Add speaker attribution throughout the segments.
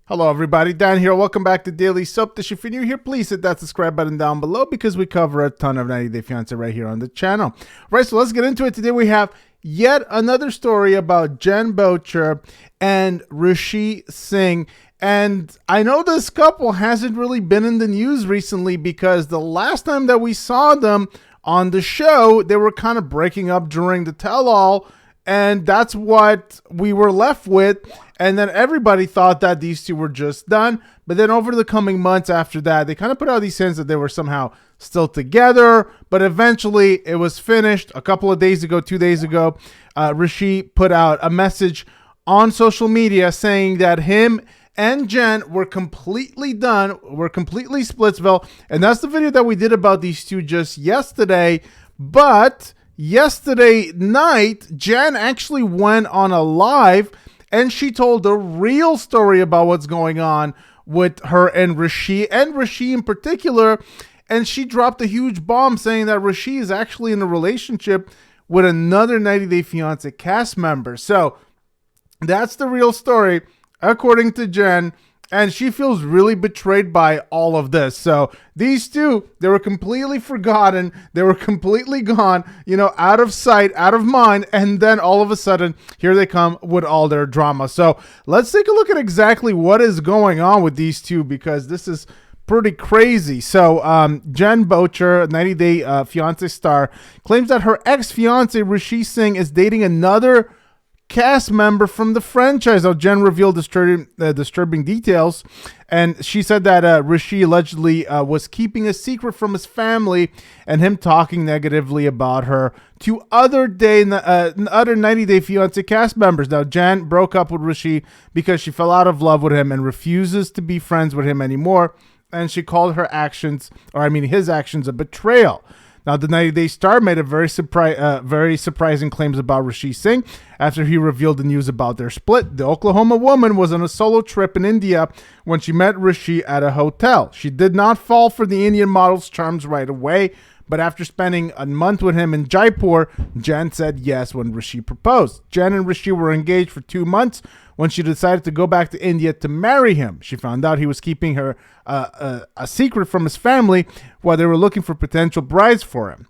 Speaker 1: Hello everybody, Dan here. Welcome back to Daily Soap Dish. If you're new here, please hit that subscribe button down below because we cover a ton of 90 Day Fiancé right here on the channel. Right, so let's get into it. Today we have yet another story about Jen Bocher and Rishi Singh. And I know this couple hasn't really been in the news recently because the last time that we saw them on the show, they were kind of breaking up during the tell-all. And that's what we were left with. And then everybody thought that these two were just done. But then over the coming months after that, they kind of put out these hints that they were somehow still together. But eventually it was finished. A couple of days ago, 2 days ago, Rishi put out a message on social media saying that him and Jen were completely done. We're completely Splitsville. And that's the video that we did about these two just yesterday. But yesterday night, Jen actually went on a live and she told the real story about what's going on with her and Rishi in particular. And she dropped a huge bomb saying that Rishi is actually in a relationship with another 90 Day Fiancé cast member. So that's the real story, according to Jen. And she feels really betrayed by all of this. So these two, they were completely forgotten. They were completely gone, out of sight, out of mind. And then all of a sudden, here they come with all their drama. So let's take a look at exactly what is going on with these two, because this is pretty crazy. So Jen Bocher, 90 Day Fiancé star, claims that her ex-fiancé Rishi Singh is dating another cast member from the franchise. Now, Jen revealed disturbing details, and she said that Rishi allegedly was keeping a secret from his family and him talking negatively about her to other 90 Day Fiancé cast members. Now, Jen broke up with Rishi because she fell out of love with him and refuses to be friends with him anymore, and she called his actions a betrayal. Now, the 90 Day star made a very surprising claims about Rishi Singh after he revealed the news about their split. The Oklahoma woman was on a solo trip in India when she met Rishi at a hotel. She did not fall for the Indian model's charms right away, but after spending a month with him in Jaipur, Jen said yes when Rishi proposed. Jen and Rishi were engaged for 2 months when she decided to go back to India to marry him. She found out he was keeping her a secret from his family while they were looking for potential brides for him.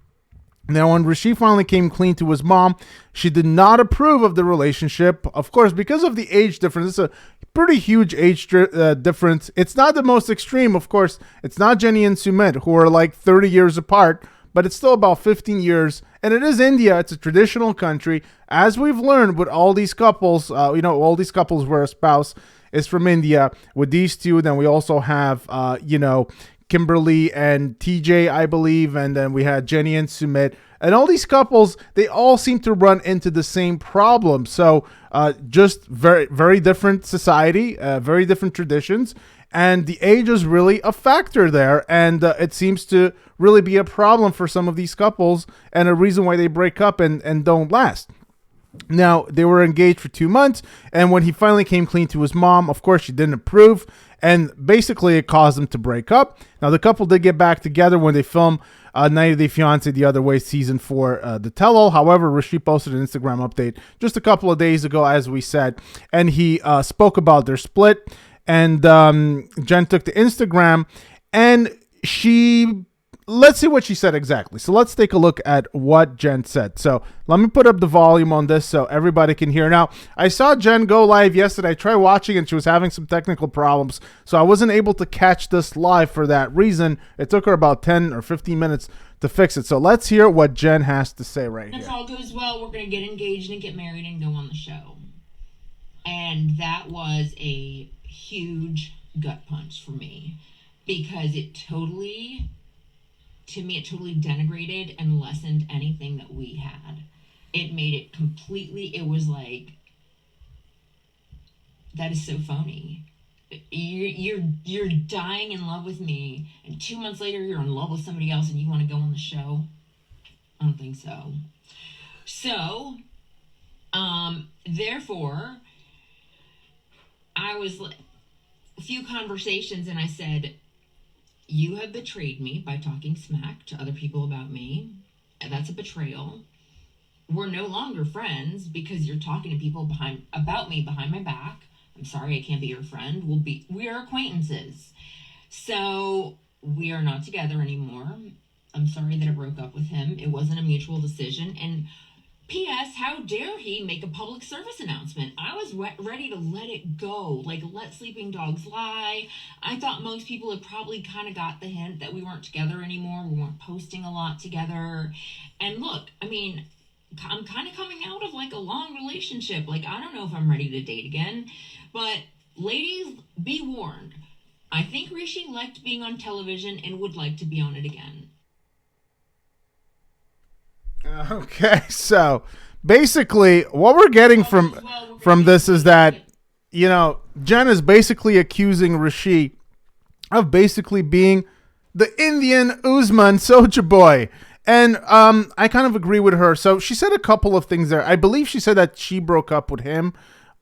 Speaker 1: Now, when Rishi finally came clean to his mom, she did not approve of the relationship, of course, because of the age difference. It's a pretty huge age difference. It's not the most extreme, of course. It's not Jenny and Sumit, who are like 30 years apart, but it's still about 15 years. And it is India. It's a traditional country. As we've learned with all these couples, all these couples where a spouse is from India. With these two, then we also have, Kimberly and TJ, I believe. And then we had Jenny and Sumit. And all these couples, they all seem to run into the same problem. So just very, very different society, very different traditions. And the age is really a factor there. And it seems to really be a problem for some of these couples and a reason why they break up and don't last. Now, they were engaged for 2 months. And when he finally came clean to his mom, of course, she didn't approve. And basically, it caused them to break up. Now, the couple did get back together when they filmed 90 Day Fiancé The Other Way Season 4, The Tell-All. However, Rishi posted an Instagram update just a couple of days ago, as we said. And he spoke about their split. And Jen took to Instagram and let's see what she said exactly. So let's take a look at what Jen said. So let me put up the volume on this so everybody can hear. Now, I saw Jen go live yesterday. I tried watching and she was having some technical problems. So I wasn't able to catch this live for that reason. It took her about 10 or 15 minutes to fix it. So let's hear what Jen has to say right here.
Speaker 2: If all goes well, we're going to get engaged and get married and go on the show. And that was a huge gut punch for me because it totally denigrated and lessened anything that we had. It made it it was like, that is so phony. You're dying in love with me, and 2 months later you're in love with somebody else and you want to go on the show? I don't think so. So, therefore, I was a few conversations and I said, you have betrayed me by talking smack to other people about me. That's a betrayal. We're no longer friends because you're talking to people about me behind my back. I'm sorry, I can't be your friend. We are acquaintances. So we are not together anymore. I'm sorry that I broke up with him. It wasn't a mutual decision. And P.S. How dare he make a public service announcement? I was ready to let it go, like let sleeping dogs lie. I thought most people had probably kind of got the hint that we weren't together anymore. We weren't posting a lot together. And look, I mean, I'm kind of coming out of like a long relationship. Like, I don't know if I'm ready to date again. But ladies, be warned. I think Rishi liked being on television and would like to be on it again.
Speaker 1: Okay, so basically, what we're getting from this is that, you know, Jen is basically accusing Rishi of basically being the Indian Usman Soja Boy. And I kind of agree with her. So she said a couple of things there. I believe she said that she broke up with him.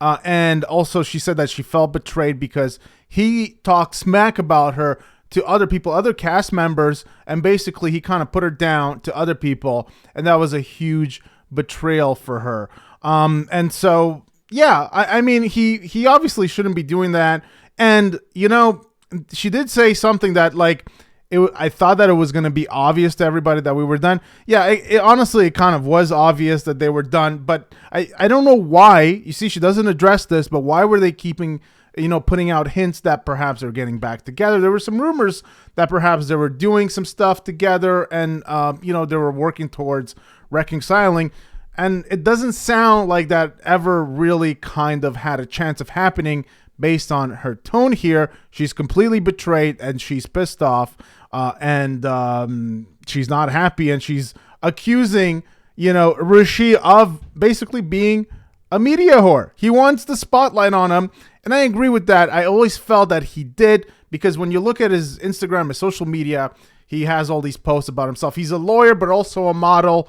Speaker 1: And also she said that she felt betrayed because he talked smack about her to other people, other cast members, and basically he kind of put her down to other people, and that was a huge betrayal for her. And so, yeah, I mean, he obviously shouldn't be doing that. And, you know, she did say something that, like, I thought that it was going to be obvious to everybody that we were done. Yeah, honestly, it kind of was obvious that they were done, but I don't know why. You see, she doesn't address this, but why were they keeping, you know, putting out hints that perhaps they're getting back together? There were some rumors that perhaps they were doing some stuff together and, you know, they were working towards reconciling. And it doesn't sound like that ever really kind of had a chance of happening based on her tone here. She's completely betrayed and she's pissed off, and she's not happy, and she's accusing, you know, Rishi of basically being a media whore. He wants the spotlight on him, and I agree with that. I always felt that he did, because when you look at his Instagram, his social media, he has all these posts about himself. He's a lawyer, but also a model.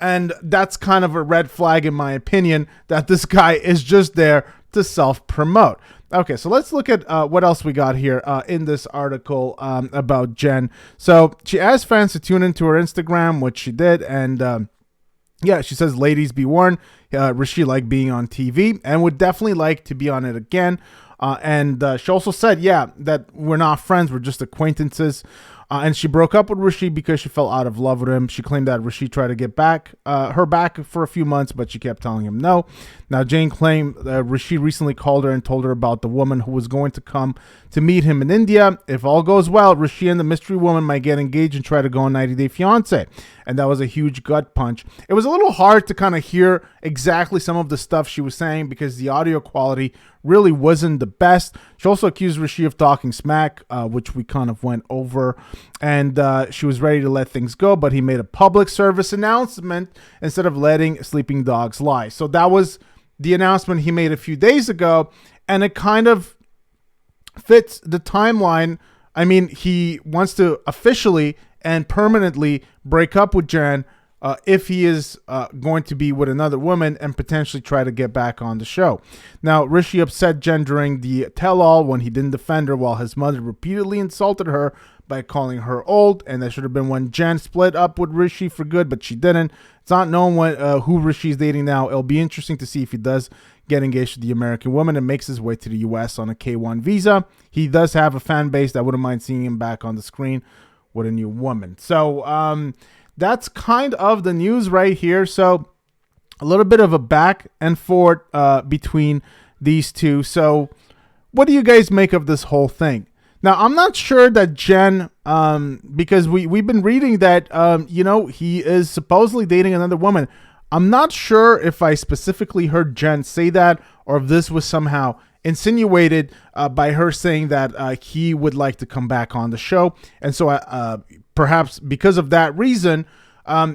Speaker 1: And that's kind of a red flag, in my opinion, that this guy is just there to self-promote. Okay, so let's look at what else we got here in this article about Jen. So she asked fans to tune into her Instagram, which she did. And yeah, she says, ladies, be warned. Rishi liked being on TV and would definitely like to be on it again. And she also said, yeah, that we're not friends. We're just acquaintances. And she broke up with Rishi because she fell out of love with him. She claimed that Rishi tried to get her back for a few months, but she kept telling him no. Now, Jane claimed that Rishi recently called her and told her about the woman who was going to come to meet him in India. If all goes well, Rishi and the mystery woman might get engaged and try to go on 90 Day Fiancé. And that was a huge gut punch. It was a little hard to kind of hear exactly some of the stuff she was saying because the audio quality really wasn't the best. She also accused Rishi of talking smack, which we kind of went over. And she was ready to let things go, but he made a public service announcement instead of letting sleeping dogs lie. So that was the announcement he made a few days ago, and it kind of fits the timeline. I mean, he wants to officially and permanently break up with Jen if he is going to be with another woman and potentially try to get back on the show. Now, Rishi upset Jen during the tell-all when he didn't defend her, while his mother repeatedly insulted her by calling her old, and that should have been when Jen split up with Rishi for good, but she didn't. It's not known who Rishi's dating now. It'll be interesting to see if he does get engaged to the American woman and makes his way to the U.S. on a K-1 visa. He does have a fan base that wouldn't mind seeing him back on the screen with a new woman. So that's kind of the news right here. So a little bit of a back and forth between these two. So what do you guys make of this whole thing? Now, I'm not sure that Jen, because we've been reading that, you know, he is supposedly dating another woman. I'm not sure if I specifically heard Jen say that or if this was somehow insinuated by her saying that he would like to come back on the show. And so perhaps because of that reason,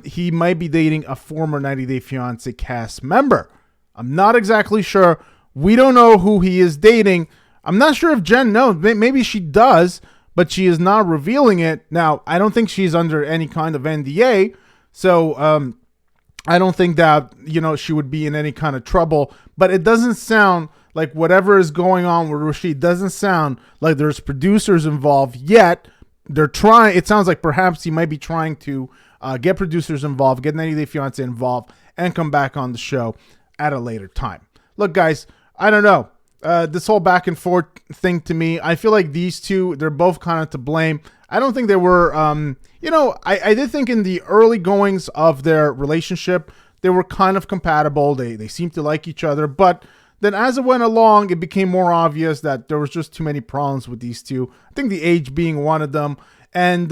Speaker 1: he might be dating a former 90 Day Fiancé cast member. I'm not exactly sure. We don't know who he is dating. I'm not sure if Jen knows. Maybe she does, but she is not revealing it. Now, I don't think she's under any kind of NDA, so I don't think that, you know, she would be in any kind of trouble. But it doesn't sound like whatever is going on with Rishi doesn't sound like there's producers involved yet. They're trying. It sounds like perhaps he might be trying to get producers involved, get 90 Day Fiancé involved, and come back on the show at a later time. Look, guys, I don't know. this whole back and forth thing to me. I feel like these two, they're both kind of to blame. I don't think they were, I did think in the early goings of their relationship, they were kind of compatible. They seemed to like each other. But then as it went along, it became more obvious that there was just too many problems with these two. I think the age being one of them. And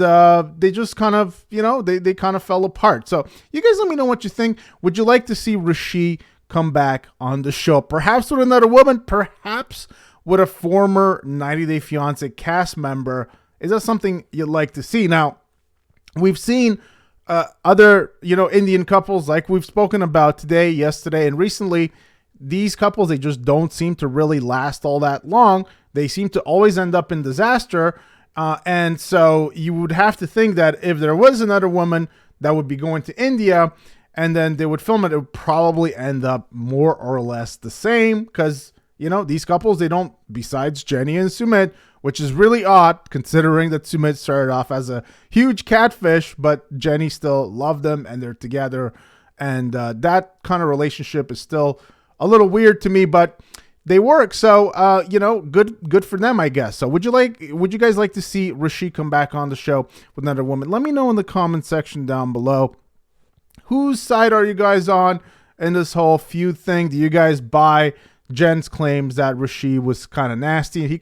Speaker 1: they just kind of, they kind of fell apart. So you guys let me know what you think. Would you like to see Rishi come back on the show? Perhaps with another woman, perhaps with a former 90 Day Fiancé cast member. Is that something you'd like to see? Now, we've seen other, Indian couples like we've spoken about today, yesterday, and recently. These couples, they just don't seem to really last all that long. They seem to always end up in disaster. And so you would have to think that if there was another woman that would be going to India and then they would film it, it would probably end up more or less the same because, these couples, they don't, besides Jenny and Sumit, which is really odd considering that Sumit started off as a huge catfish, but Jenny still loved them and they're together. And that kind of relationship is still a little weird to me, but they work. So, good for them, I guess. So would you guys like to see Rishi come back on the show with another woman? Let me know in the comment section down below. Whose side are you guys on in this whole feud thing? Do you guys buy Jen's claims that Rishi was kind of nasty?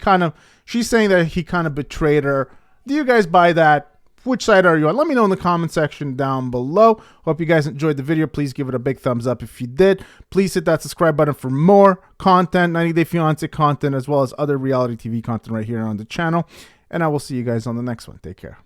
Speaker 1: She's saying that he kind of betrayed her. Do you guys buy that? Which side are you on? Let me know in the comment section down below. Hope you guys enjoyed the video. Please give it a big thumbs up if you did. Please hit that subscribe button for more content, 90 Day Fiancé content, as well as other reality TV content right here on the channel. And I will see you guys on the next one. Take care.